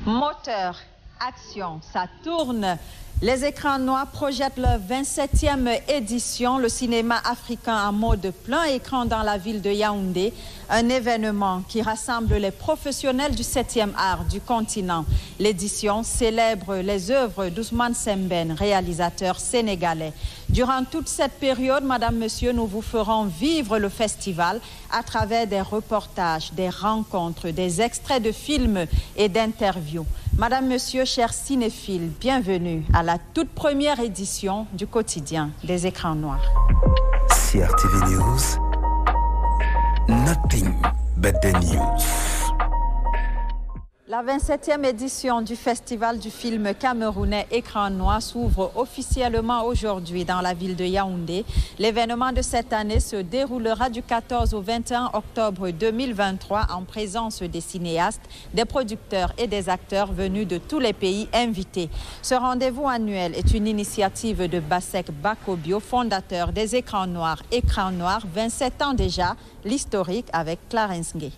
Moteur, action, ça tourne. Les écrans noirs projettent leur 27e édition, le cinéma africain en mode plein écran dans la ville de Yaoundé. Un événement qui rassemble les professionnels du 7e art du continent. L'édition célèbre les œuvres d'Ousmane Sembène, réalisateur sénégalais. Durant toute cette période, Madame, Monsieur, nous vous ferons vivre le festival à travers des reportages, des rencontres, des extraits de films et d'interviews. Madame, Monsieur, chers cinéphiles, bienvenue à la toute première édition du quotidien des écrans noirs. CRTV News, nothing but the news. La 27e édition du Festival du film camerounais Écran Noir s'ouvre officiellement aujourd'hui dans la ville de Yaoundé. L'événement de cette année se déroulera du 14 au 21 octobre 2023 en présence des cinéastes, des producteurs et des acteurs venus de tous les pays invités. Ce rendez-vous annuel est une initiative de Basek Bakobio, fondateur des Écrans Noirs. Écran Noir, 27 ans déjà, l'historique avec Clarence Gay.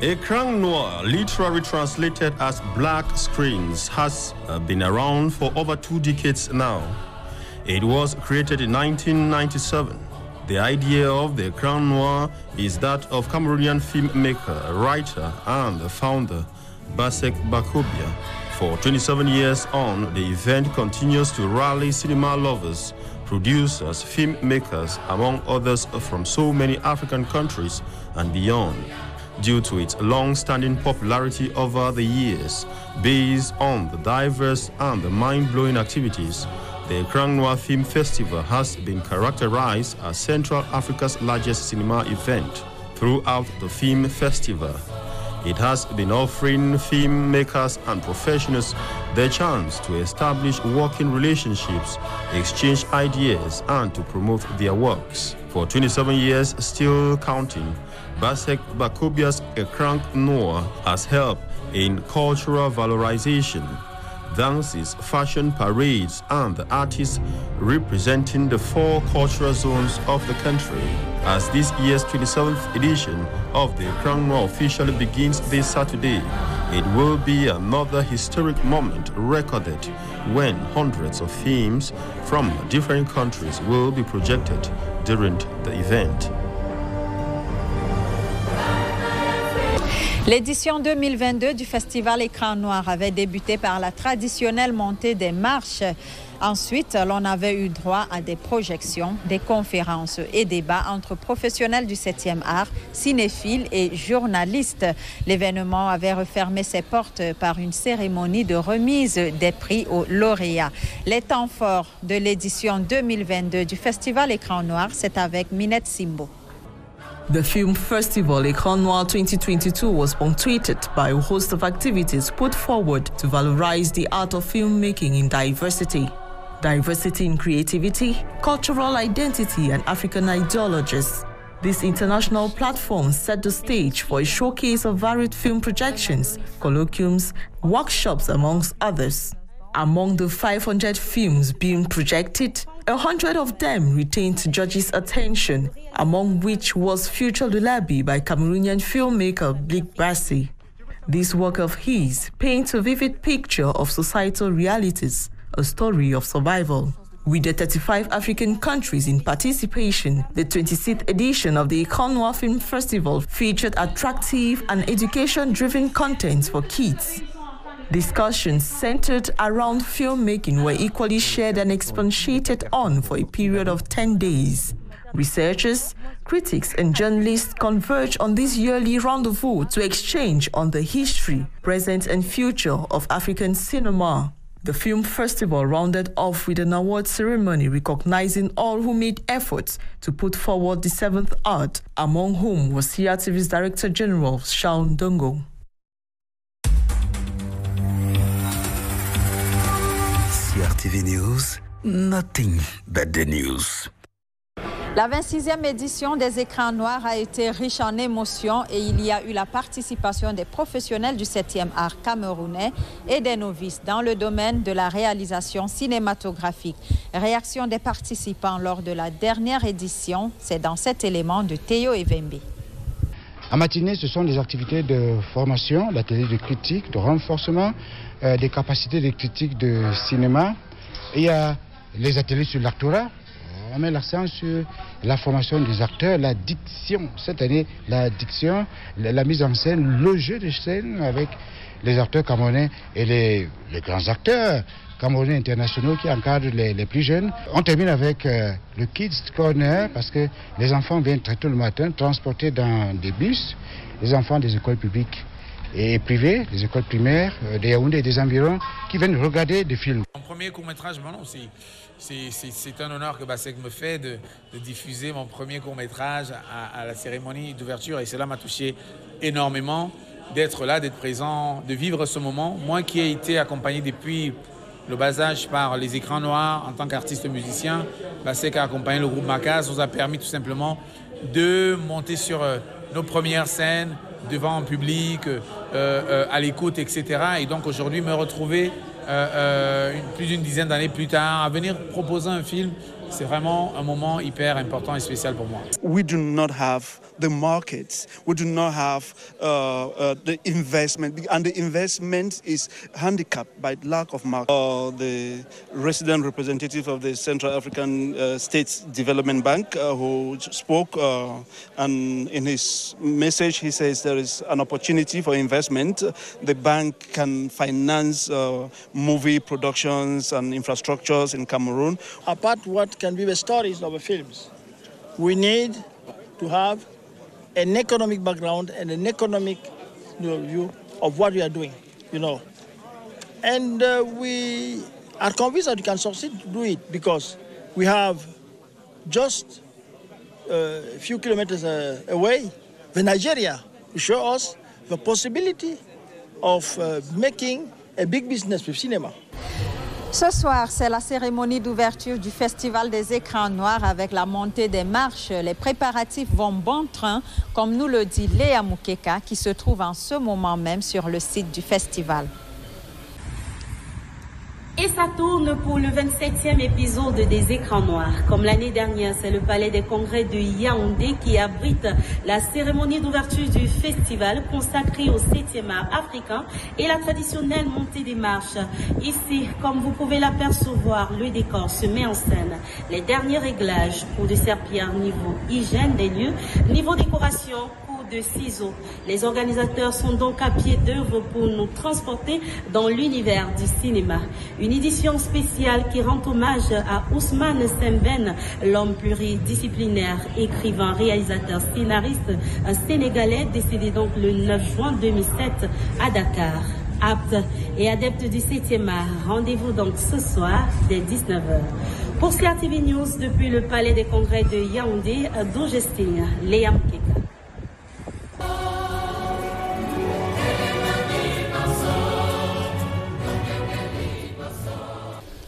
Écran noir, literally translated as black screens, has been around for over 2 decades now. It was created in 1997. The idea of the Écran noir is that of Cameroonian filmmaker, writer, and founder Basek Bakobia. For 27 years on, the event continues to rally cinema lovers, producers, filmmakers, among others from so many African countries and beyond. Due to its long-standing popularity over the years, based on the diverse and the mind-blowing activities, the Écran Noir Film Festival has been characterized as Central Africa's largest cinema event. Throughout the film festival, it has been offering filmmakers and professionals the chance to establish working relationships, exchange ideas, and to promote their works. For 27 years, still counting, Basek Bakobia's Écran Noir has helped in cultural valorization, dances, fashion parades, and the artists representing the 4 cultural zones of the country. As this year's 27th edition of the Écran Noir officially begins this Saturday, it will be another historic moment recorded when hundreds of films from different countries will be projected during the event. L'édition 2022 du Festival Écran Noir avait débuté par la traditionnelle montée des marches. Ensuite, l'on avait eu droit à des projections, des conférences et débats entre professionnels du 7e art, cinéphiles et journalistes. L'événement avait refermé ses portes par une cérémonie de remise des prix aux lauréats. Les temps forts de l'édition 2022 du Festival Écran Noir, c'est avec Minette Simbo. The Film Festival Écran Noir 2022 was punctuated by a host of activities put forward to valorize the art of filmmaking in diversity. Diversity in creativity, cultural identity, and African ideologies. This international platform set the stage for a showcase of varied film projections, colloquiums, workshops, amongst others. Among the 500 films being projected, 100 of them retained judges' attention, among which was Future Lulabi by Cameroonian filmmaker Blick Bassi. This work of his paints a vivid picture of societal realities, a story of survival. With the 35 African countries in participation, the 26th edition of the Écran Noir Film Festival featured attractive and education-driven content for kids. Discussions centered around filmmaking were equally shared and expatiated on for a period of 10 days. Researchers, critics, and journalists converge on this yearly rendezvous to exchange on the history, present, and future of African cinema. The film festival rounded off with an award ceremony recognizing all who made efforts to put forward the 7th art, among whom was CRTV's Director General, Shaun Dongo. CRTV News, nothing but the news. La 26e édition des Écrans Noirs a été riche en émotions et il y a eu la participation des professionnels du 7e art camerounais et des novices dans le domaine de la réalisation cinématographique. Réaction des participants lors de la dernière édition, c'est dans cet élément de Théo Evembe. En matinée, ce sont des activités de formation, l'atelier de critique, de renforcement des capacités de critique de cinéma. Et il y a les ateliers sur l'actorat. On met l'accent sur la formation des acteurs, la diction. Cette année, la diction, la mise en scène, le jeu de scène avec les acteurs camerounais et les grands acteurs camerounais internationaux qui encadrent les plus jeunes. On termine avec le Kids Corner parce que les enfants viennent très tôt le matin transportés dans des bus, les enfants des écoles publiques et privées, des écoles primaires, des Yaoundé et des environs qui viennent regarder des films. Mon premier court-métrage, c'est un honneur que Bassek me fait de diffuser mon premier court-métrage à la cérémonie d'ouverture et cela m'a touché énormément d'être là, d'être présent, de vivre ce moment. Moi qui ai été accompagné depuis le bas âge par les écrans noirs en tant qu'artiste musicien, Bassek a accompagné le groupe Macaz, nous a permis tout simplement de monter sur nos premières scènes devant un public, à l'écoute, etc. Et donc aujourd'hui me retrouver plus d'une dizaine d'années plus tard à venir proposer un film, c'est vraiment un moment hyper important et spécial pour moi. We do not have the markets. We do not have the investment, and the investment is handicapped by lack of market. The resident representative of the Central African States Development Bank who spoke, and in his message he says there is an opportunity for investment. The bank can finance movie productions and infrastructures in Cameroon. Apart what can be the stories of the films, we need to have an economic background and an economic view of what we are doing, And we are convinced that we can succeed to do it because we have just a few kilometers away the Nigeria to show us the possibility of making a big business with cinema. Ce soir, c'est la cérémonie d'ouverture du Festival des écrans noirs avec la montée des marches. Les préparatifs vont bon train, comme nous le dit Léa Moukeka, qui se trouve en ce moment même sur le site du festival. Et ça tourne pour le 27e épisode des écrans noirs. Comme l'année dernière, c'est le palais des congrès de Yaoundé qui abrite la cérémonie d'ouverture du festival consacrée au 7e art africain et la traditionnelle montée des marches. Ici, comme vous pouvez l'apercevoir, le décor se met en scène. Les derniers réglages, coups de serpillère niveau hygiène des lieux, niveau décoration, de ciseaux. Les organisateurs sont donc à pied d'œuvre pour nous transporter dans l'univers du cinéma. Une édition spéciale qui rend hommage à Ousmane Sembène, l'homme pluridisciplinaire, écrivain, réalisateur, scénariste, un Sénégalais décédé donc le 9 juin 2007 à Dakar. Apte et adepte du 7e art, rendez-vous donc ce soir dès 19h. Pour CRTV News, depuis le palais des congrès de Yaoundé, d'où je signe Léa Moukeka.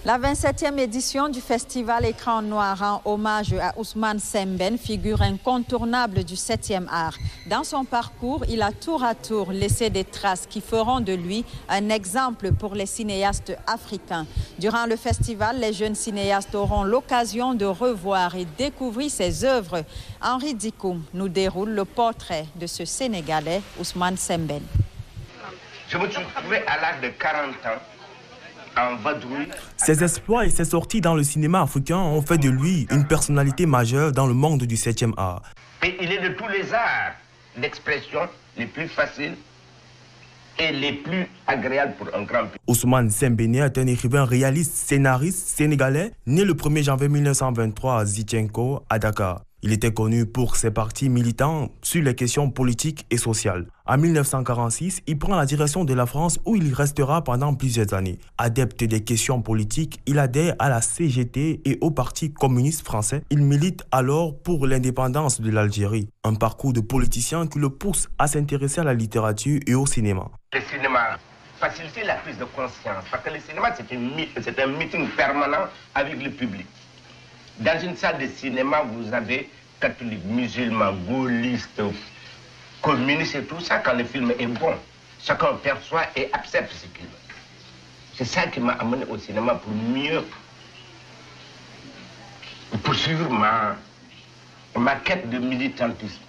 La 27e édition du Festival Écran Noir rend hommage à Ousmane Sembène, figure incontournable du 7e art. Dans son parcours, il a tour à tour laissé des traces qui feront de lui un exemple pour les cinéastes africains. Durant le festival, les jeunes cinéastes auront l'occasion de revoir et découvrir ses œuvres. Henri Dikoum nous déroule le portrait de ce Sénégalais, Ousmane Sembène. Je me suis trouvé à l'âge de 40 ans. Ses exploits et ses sorties dans le cinéma africain ont fait de lui une personnalité majeure dans le monde du 7e art. Et il est de tous les arts d'expression les plus faciles et les plus agréables pour un grand public. Ousmane Sembène est un écrivain réaliste, scénariste sénégalais, né le 1er janvier 1923 à Zitienko, à Dakar. Il était connu pour ses partis militants sur les questions politiques et sociales. En 1946, il prend la direction de la France où il restera pendant plusieurs années. Adepte des questions politiques, il adhère à la CGT et au Parti communiste français. Il milite alors pour l'indépendance de l'Algérie. Un parcours de politicien qui le pousse à s'intéresser à la littérature et au cinéma. Le cinéma facilite la prise de conscience parce que le cinéma c'est un meeting permanent avec le public. Dans une salle de cinéma, vous avez catholiques, musulmans, gaullistes, communistes et tout ça. Quand le film est bon, chacun perçoit et accepte ce qu'il veut. C'est ça qui m'a amené au cinéma pour mieux poursuivre ma quête de militantisme.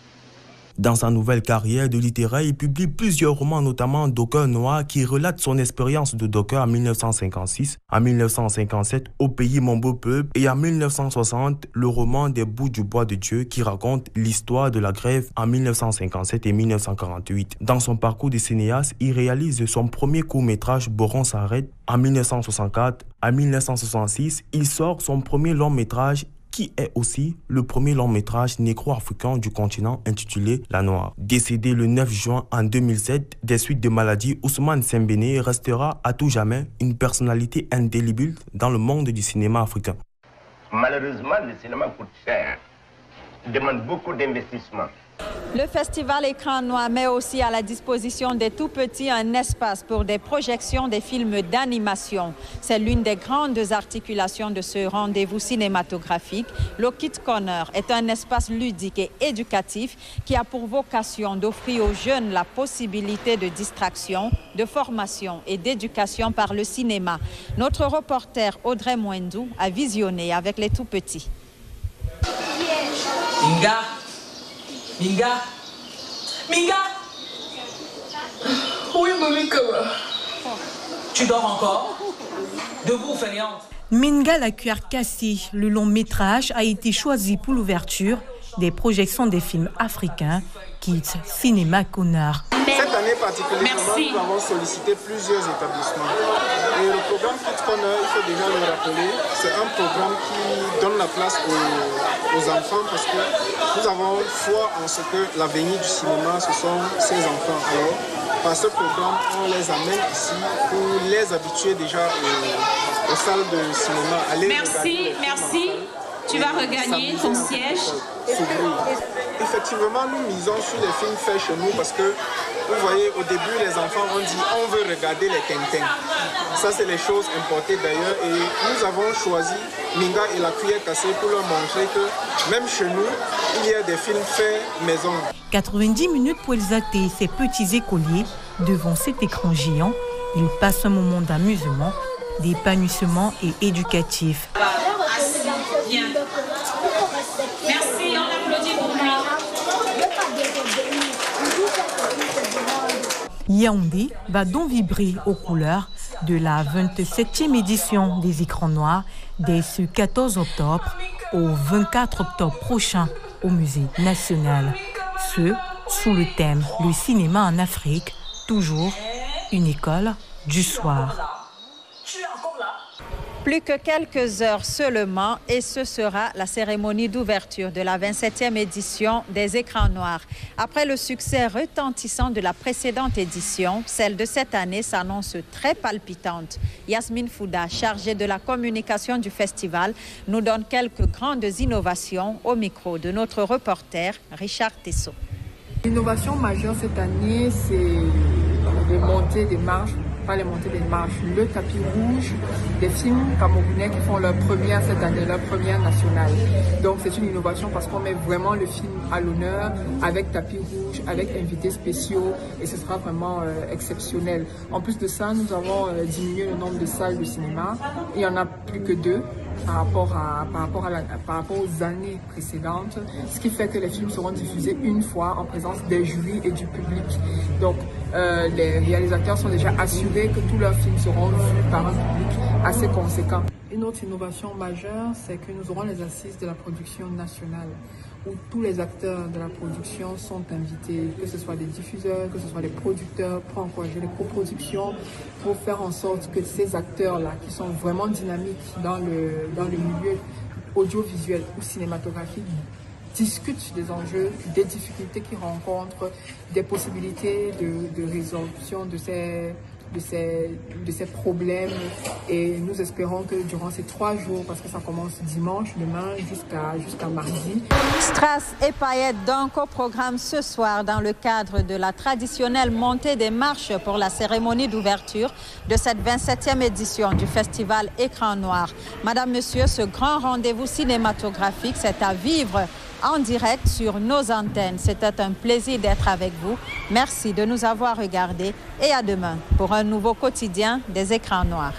Dans sa nouvelle carrière de littéraire, il publie plusieurs romans, notamment Docker Noir, qui relate son expérience de docker en 1956, en 1957, Au pays mon beau peuple, et en 1960, le roman Des bouts du bois de Dieu, qui raconte l'histoire de la grève en 1957 et 1948. Dans son parcours de cinéaste, il réalise son premier court-métrage Boron s'arrête en 1964. En 1966, il sort son premier long-métrage qui est aussi le premier long-métrage négro-africain du continent intitulé La Noire. Décédé le 9 juin en 2007 des suites de maladies, Ousmane Sembéné restera à tout jamais une personnalité indélébile dans le monde du cinéma africain. Malheureusement, le cinéma coûte cher, demande beaucoup d'investissement. Le festival Écran Noir met aussi à la disposition des tout-petits un espace pour des projections des films d'animation. C'est l'une des grandes articulations de ce rendez-vous cinématographique. Le Kid Corner est un espace ludique et éducatif qui a pour vocation d'offrir aux jeunes la possibilité de distraction, de formation et d'éducation par le cinéma. Notre reporter Audrey Mwendou a visionné avec les tout-petits. Minga! Minga! Oui, Mamie, tu dors encore? Debout, fainéante. Minga, la cuillère cassée, le long métrage a été choisi pour l'ouverture des projections des films africains Kids Cinéma Connard. Cette année particulièrement, nous avons sollicité plusieurs établissements. Et le programme Kids Corner, il faut déjà le rappeler, c'est un programme qui donne la place aux enfants parce que nous avons foi en ce que l'avenir du cinéma, ce sont ces enfants. Alors, par ce programme, on les amène ici pour les habituer déjà aux salles de cinéma. Merci. Tu vas regagner ton siège. Effectivement, nous misons sur les films faits chez nous parce que, vous voyez, au début, les enfants ont dit on veut regarder les Tintins. Ça, c'est les choses importées d'ailleurs. Et nous avons choisi Minga et la cuillère cassée pour leur montrer que même chez nous, il y a des films faits maison. 90 minutes pour exalter ces petits écoliers devant cet écran géant. Ils passent un moment d'amusement, d'épanouissement et éducatif. Bien. Merci, on applaudit pour lui. Yaoundé va donc vibrer aux couleurs de la 27e édition des Écrans Noirs dès ce 14 octobre au 24 octobre prochain au Musée national. Ce, sous le thème « Le cinéma en Afrique, toujours une école du soir ». Plus que quelques heures seulement et ce sera la cérémonie d'ouverture de la 27e édition des Écrans Noirs. Après le succès retentissant de la précédente édition, celle de cette année s'annonce très palpitante. Yasmine Fouda, chargée de la communication du festival, nous donne quelques grandes innovations au micro de notre reporter Richard Tessot. L'innovation majeure cette année, c'est les montées des marches. Les montées des marches, le tapis rouge, des films camerounais qui font leur première cette année, leur première nationale. Donc c'est une innovation parce qu'on met vraiment le film à l'honneur avec tapis rouge, avec invités spéciaux et ce sera vraiment exceptionnel. En plus de ça, nous avons diminué le nombre de salles de cinéma. Il n'y en a plus que 2 par rapport aux années précédentes, ce qui fait que les films seront diffusés une fois en présence des jurys et du public. Donc les réalisateurs sont déjà assurés que tous leurs films seront vus par un public assez conséquent. Une autre innovation majeure, c'est que nous aurons les assises de la production nationale, où tous les acteurs de la production sont invités, que ce soit des diffuseurs, que ce soit des producteurs, pour encourager les coproductions, pour faire en sorte que ces acteurs-là, qui sont vraiment dynamiques dans le milieu audiovisuel ou cinématographique, discutent des enjeux, des difficultés qu'ils rencontrent, des possibilités de résolution de ces problèmes. Et nous espérons que durant ces 3 jours, parce que ça commence dimanche, demain, jusqu'à mardi. Strass et paillettes donc au programme ce soir dans le cadre de la traditionnelle montée des marches pour la cérémonie d'ouverture de cette 27e édition du festival Écran Noir. Madame, Monsieur, ce grand rendez-vous cinématographique, c'est à vivre en direct sur nos antennes. C'était un plaisir d'être avec vous. Merci de nous avoir regardés et à demain pour un nouveau quotidien des Écrans Noirs.